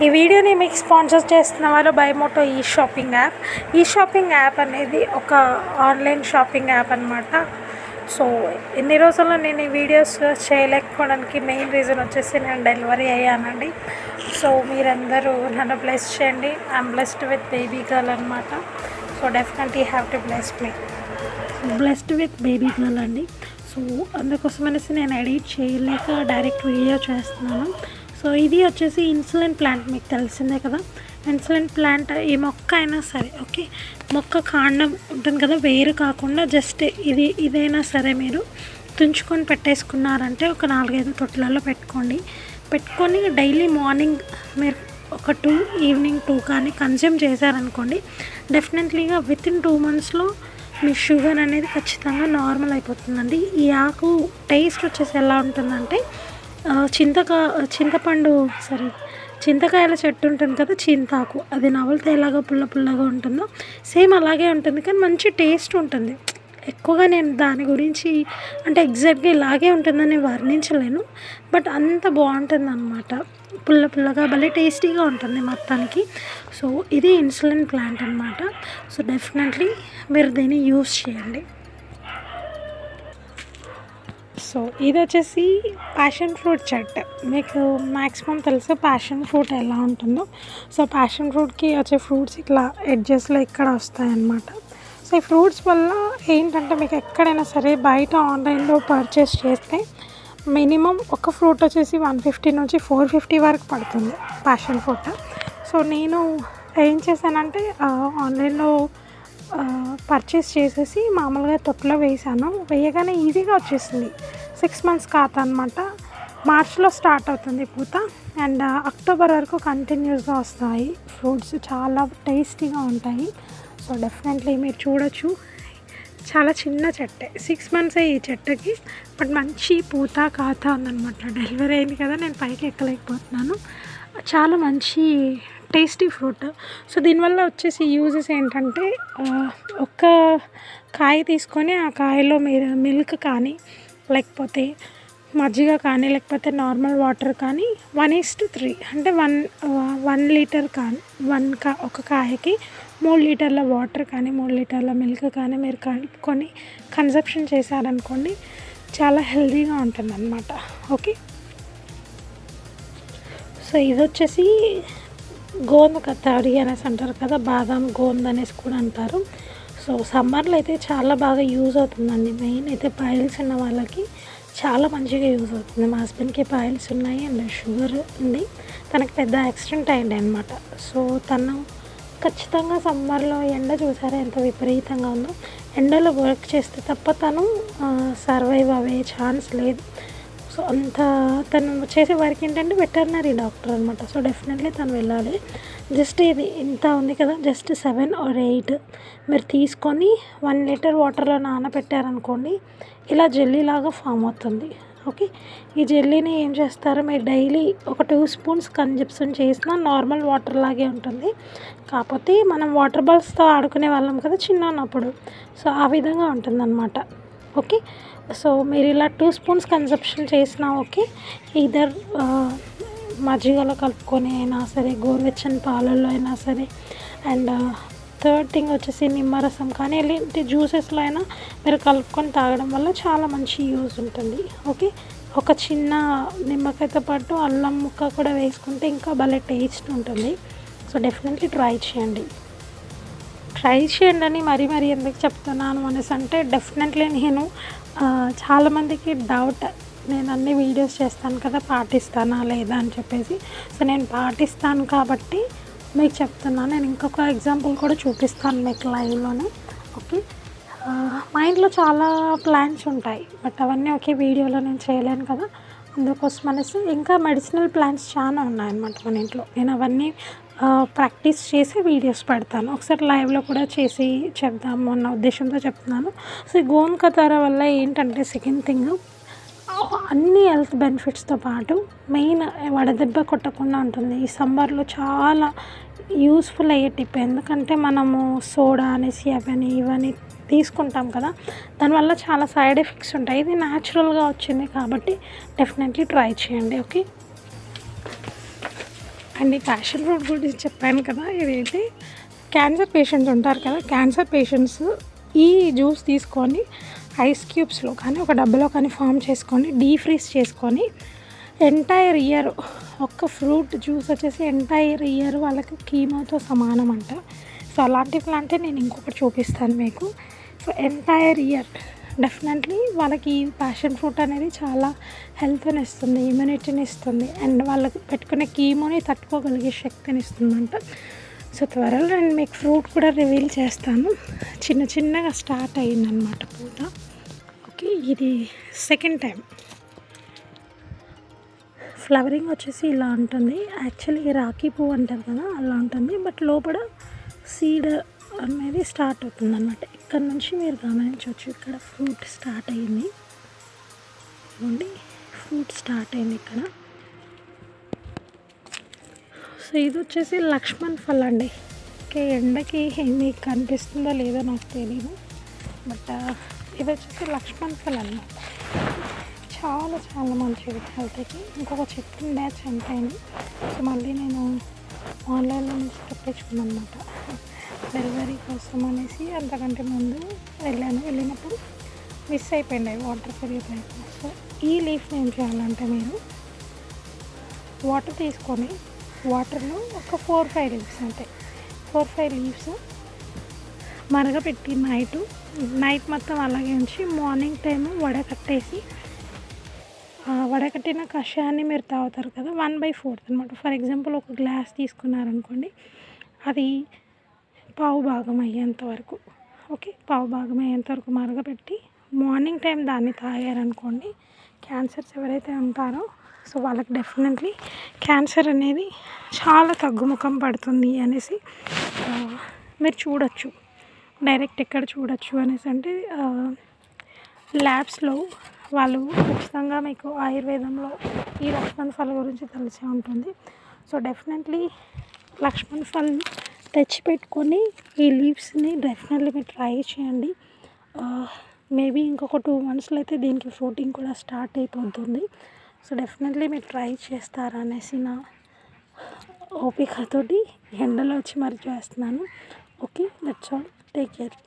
ఈ వీడియోని మీకు స్పాన్సర్ చేస్తున్న వారు బైమోటో ఈ షాపింగ్ యాప్. ఈ షాపింగ్ యాప్ అనేది ఒక ఆన్లైన్ షాపింగ్ యాప్ అనమాట. సో ఎన్ని రోజుల్లో నేను ఈ వీడియోస్ చేయలేకపోవడానికి మెయిన్ రీజన్ వచ్చేసి నేను డెలివరీ అయ్యానండి. సో మీరందరూ నన్ను బ్లెస్ చేయండి. I'm blessed with baby girl అనమాట. So definitely have to bless me. Blessed with baby girl అండి. సో అందుకోసమనేసి నేను ఎడిట్ చేయలేక డైరెక్ట్ వీడియో చేస్తున్నాను. సో ఇది వచ్చేసి ఇన్సులిన్ ప్లాంట్, మీకు తెలిసిందే కదా. ఇన్సులిన్ ప్లాంట్ ఏ మొక్క అయినా సరే ఓకే, మొక్క కాండం ఉంటుంది కదా, వేరు కాకుండా జస్ట్ ఇదైనా సరే మీరు తుంచుకొని పెట్టేసుకున్నారంటే ఒక 4-5 తొట్లలో పెట్టుకొని డైలీ మార్నింగ్ మీరు ఒక 2, ఈవినింగ్ 2 కానీ కన్జ్యూమ్ చేశారనుకోండి, డెఫినెట్లీగా వితిన్ 2 మంత్స్లో మీ షుగర్ అనేది ఖచ్చితంగా నార్మల్ అయిపోతుందండి. ఈ ఆకు టేస్ట్ వచ్చేసి ఎలా ఉంటుందంటే చింతకాయల చెట్టు ఉంటుంది కదా, చింతాకు, అది నవలితే ఎలాగో పుల్లగా ఉంటుందో సేమ్ అలాగే ఉంటుంది, కానీ మంచి టేస్ట్ ఉంటుంది. ఎక్కువగా నేను దాని గురించి అంటే ఎగ్జాక్ట్గా ఇలాగే ఉంటుందని వర్ణించలేను, బట్ అంత బాగుంటుంది అనమాట. పుల్లగా భలే టేస్టీగా ఉంటుంది మొత్తానికి. సో ఇది ఇన్సులిన్ ప్లాంట్ అనమాట. సో డెఫినెట్లీ మీరు దీన్ని యూస్ చేయండి. సో ఇది వచ్చేసి ప్యాషన్ ఫ్రూట్ చెట్టు. మీకు మ్యాక్సిమం తెలుసు ప్యాషన్ ఫ్రూట్ ఎలా ఉంటుందో. సో ప్యాషన్ ఫ్రూట్కి వచ్చే ఫ్రూట్స్ ఇట్లా ఎడ్జెస్లో ఇక్కడ వస్తాయన్నమాట. సో ఈ ఫ్రూట్స్ వల్ల ఏంటంటే మీకు ఎక్కడైనా సరే బయట ఆన్లైన్లో పర్చేస్ చేస్తే మినిమం ఒక ఫ్రూట్ వచ్చేసి 150 నుంచి 450 వరకు పడుతుంది ప్యాషన్ ఫ్రూట్. సో నేను ఏం చేశానంటే ఆన్లైన్లో పర్చేస్ చేసేసి మామూలుగా తొట్టులో వేయగానే ఈజీగా వచ్చేసింది. 6 మంత్స్ ఖాతా అనమాట. మార్చ్లో స్టార్ట్ అవుతుంది పూత, అండ్ అక్టోబర్ వరకు కంటిన్యూస్గా వస్తాయి ఫ్రూట్స్. చాలా టేస్టీగా ఉంటాయి. సో డెఫినెట్లీ మీరు చూడొచ్చు, చాలా చిన్న చెట్టే, 6 మంత్సే ఈ చెట్టుకి, బట్ మంచి పూత ఖాతా ఉందన్నమాట. డెలివరీ అయింది కదా, నేను పైకి ఎక్కలేకపోతున్నాను. చాలా మంచి టేస్టీ ఫ్రూట్. సో దీనివల్ల వచ్చేసి యూజెస్ ఏంటంటే, ఒక్క కాయ తీసుకొని ఆ కాయలో మీరు మిల్క్ కానీ, లేకపోతే మజ్జిగ కానీ, లేకపోతే నార్మల్ వాటర్ కానీ 1:3 అంటే 1 లీటర్ కానీ ఒక కాయకి 3 లీటర్ల వాటర్ కానీ 3 లీటర్ల మిల్క్ కానీ మీరు కలుపుకొని కన్సంప్షన్ చేశారనుకోండి, చాలా హెల్తీగా ఉంటుంది అన్నమాట. ఓకే, సో ఇది వచ్చేసి గోంద కతాడి అనేసి అంటారు కదా, బాదాం గోంద అనేసి కూడా అంటారు. సో సమ్మర్లో అయితే చాలా బాగా యూజ్ అవుతుందండి. మెయిన్ అయితే పాయిల్స్ ఉన్న వాళ్ళకి చాలా మంచిగా యూజ్ అవుతుంది. మా హస్బెండ్కి పాయిల్స్ ఉన్నాయి అండ్ షుగర్ ఉంది, తనకి పెద్ద యాక్సిడెంట్ అయింది అనమాట. సో తను ఖచ్చితంగా సమ్మర్లో ఎండ చూసారా ఎంత విపరీతంగా ఉందో, ఎండలో వర్క్ చేస్తే తప్ప తను సర్వైవ్ అయ్యే ఛాన్స్ లేదు. సో అంత తను చేసే వర్క్ ఏంటంటే వెటర్నరీ డాక్టర్ అనమాట. సో డెఫినెట్లీ తను వెళ్ళాలి. జస్ట్ ఇది ఇంత ఉంది కదా, జస్ట్ 7 or 8 మీరు తీసుకొని 1 లీటర్ వాటర్లో నానబెట్టారనుకోండి, ఇలా జెల్లీలాగా ఫామ్ అవుతుంది. ఓకే, ఈ జెల్లీని ఏం చేస్తారో మీరు డైలీ ఒక 2 స్పూన్స్ కన్జప్షన్ చేసినా నార్మల్ వాటర్ లాగే ఉంటుంది. కాకపోతే మనం వాటర్ బాల్స్తో ఆడుకునే వాళ్ళం కదా చిన్న ఉన్నప్పుడు, సో ఆ విధంగా ఉంటుందన్నమాట. ఓకే, సో మీరు ఇలా 2 స్పూన్స్ కన్సంప్షన్ చేసినా ఓకే, ఈదర్ మజ్జిగలో కలుపుకొని అయినా సరే, గోరువెచ్చని పాలల్లో అయినా సరే, అండ్ థర్డ్ థింగ్ వచ్చేసి నిమ్మరసం కానీ ఇలాంటి జ్యూసెస్లో అయినా మీరు కలుపుకొని తాగడం వల్ల చాలా మంచి యూజ్ ఉంటుంది. ఓకే, ఒక చిన్న నిమ్మకాయతో పాటు అల్లం ముక్క కూడా వేసుకుంటే ఇంకా భలే టేస్ట్ ఉంటుంది. సో డెఫినెట్లీ ట్రై చేయండి అని మరీ ఎందుకు చెప్తున్నాను అనేసి అంటే, డెఫినెట్లీ నేను చాలామందికి డౌట్, నేను అన్ని వీడియోస్ చేస్తాను కదా, పాటిస్తానా లేదా అని చెప్పేసి. సో నేను పాటిస్తాను కాబట్టి మీకు చెప్తున్నాను. నేను ఇంకొక ఎగ్జాంపుల్ కూడా చూపిస్తాను మీకు లైవ్లోనే. ఓకే, మా ఇంట్లో చాలా ప్లాంట్స్ ఉంటాయి, బట్ అవన్నీ ఒకే వీడియోలో నేను చేయలేను కదా, అందుకోసం అనేసి. ఇంకా మెడిసినల్ ప్లాంట్స్ చాలా ఉన్నాయన్నమాట మన ఇంట్లో. నేను అవన్నీ ప్రాక్టీస్ చేసి వీడియోస్ పెడతాను, ఒకసారి లైవ్లో కూడా చేసి చెప్దాము అన్న ఉద్దేశంతో చెప్తున్నాను. సో ఈ గోంద కతార వల్ల ఏంటంటే, సెకండ్ థింగ్, అన్ని హెల్త్ బెనిఫిట్స్తో పాటు మెయిన్ వడదెబ్బ కొట్టకుండా ఉంటుంది. ఈ సమ్మర్లో చాలా యూస్ఫుల్ అయ్యే టిప్, ఎందుకంటే మనము సోడా అనేసి ఇవన్నీ తీసుకుంటాం కదా, దానివల్ల చాలా సైడ్ ఎఫెక్ట్స్ ఉంటాయి. ఇది న్యాచురల్గా వచ్చింది కాబట్టి డెఫినెట్లీ ట్రై చేయండి. ఓకే, అండ్ ఈ ప్యాషన్ ఫ్రూట్ గురించి చెప్పాను కదా, ఇదైతే క్యాన్సర్ పేషెంట్స్ ఉంటారు కదా, క్యాన్సర్ పేషెంట్స్ ఈ జ్యూస్ తీసుకొని ఐస్ క్యూబ్స్లో కానీ ఒక డబ్బాలో కానీ ఫామ్ చేసుకొని డీఫ్రీజ్ చేసుకొని ఎంటైర్ ఇయర్ ఒక్క ఫ్రూట్ జ్యూస్ వచ్చేసి ఎంటైర్ ఇయర్ వాళ్ళకి కీమోతో సమానం అంట. సో అలాంటి ప్లాంటే నేను ఇంకొకటి చూపిస్తాను మీకు. సో ఎంటైర్ ఇయర్ డెఫినెట్లీ వాళ్ళకి ఈ ప్యాషన్ ఫ్రూట్ అనేది చాలా హెల్త్ని ఇస్తుంది, ఇమ్యూనిటీని ఇస్తుంది, అండ్ వాళ్ళకి పెట్టుకునే కీమోని తట్టుకోగలిగే శక్తిని ఇస్తుందంట. సో త్వరలో నేను మీకు ఫ్రూట్ కూడా రివీల్ చేస్తాను. చిన్న చిన్నగా స్టార్ట్ అయ్యిందనమాట పూత. ఓకే, ఇది సెకండ్ టైం. ఫ్లవరింగ్ వచ్చేసి ఇలా ఉంటుంది. యాక్చువల్లీ రాఖీ పువ్వు అంటారు కదా అలా ఉంటుంది, బట్ లోపల సీడ్ అనేది స్టార్ట్ అవుతుంది అనమాట. ఇక్కడ నుంచి మీరు గమనించవచ్చు, ఇక్కడ ఫ్రూట్ స్టార్ట్ అయ్యింది. ఇవ్వండి, ఫ్రూట్ స్టార్ట్ అయింది ఇక్కడ. సో ఇది వచ్చేసి లక్ష్మణ్ ఫల్ అండి. ఓకే, ఎండకి మీకు కనిపిస్తుందో లేదో నాకు తెలియదు, బట్ ఇది వచ్చేసి లక్ష్మణ్ ఫల్ అన్నమాట. చాలా చాలా మంచిది హెల్త్కి. ఇంకొక చెట్టు ఉండే చనిపోయింది. సో మళ్ళీ నేను ఆన్లైన్లో నుంచి తెప్పించుకున్నాను అనమాట, డెలివరీ కోసం అనేసి. అంతకంటే ముందు వెళ్ళినప్పుడు మిస్ అయిపోయింది వాటర్ పెరిగిపోయి. సో ఈ లీఫ్ని ఏం చేయాలంటే మీరు వాటర్ తీసుకొని వాటర్లో ఒక 4-5 లీవ్స్ అంటే 4-5 లీవ్స్ మరగపెట్టి నైట్ మొత్తం అలాగే ఉంచి మార్నింగ్ టైము వడకట్టేసి వడకట్టిన కషాయాన్ని మీరు తాగుతారు కదా 1/4 అనమాట. ఫర్ ఎగ్జాంపుల్ ఒక గ్లాస్ తీసుకున్నారనుకోండి, అది పావు భాగం అయ్యేంత వరకు, ఓకే, పావు భాగం అయ్యేంత వరకు మరగపెట్టి మార్నింగ్ టైం దాన్ని తాగారనుకోండి, క్యాన్సర్స్ ఎవరైతే ఉంటారో సో వాళ్ళకి డెఫినెట్లీ క్యాన్సర్ అనేది చాలా తగ్గుముఖం పడుతుంది అనేసి మీరు చూడొచ్చు. డైరెక్ట్ ఎక్కడ చూడొచ్చు అనేసి అంటే ల్యాబ్స్లో వాళ్ళు ఖచ్చితంగా మీకు ఆయుర్వేదంలో ఈ లక్ష్మణ్ ఫల్ గురించి తెలిసే ఉంటుంది. సో డెఫినెట్లీ లక్ష్మణ్ ఫల్ తెచ్చిపెట్టుకొని ఈ లీవ్స్ని డెఫినెట్లీ మీరు ట్రై చేయండి. మేబీ ఇంకొక 2 monthsలో అయితే దీనికి ఫ్రూటింగ్ కూడా స్టార్ట్ అయిపోతుంది. సో డెఫినెట్లీ మీరు ట్రై చేస్తారనేసి నా ఓపికతోటి ఎండలో వచ్చి మరి చేస్తున్నాను. Okay, that's all, take care.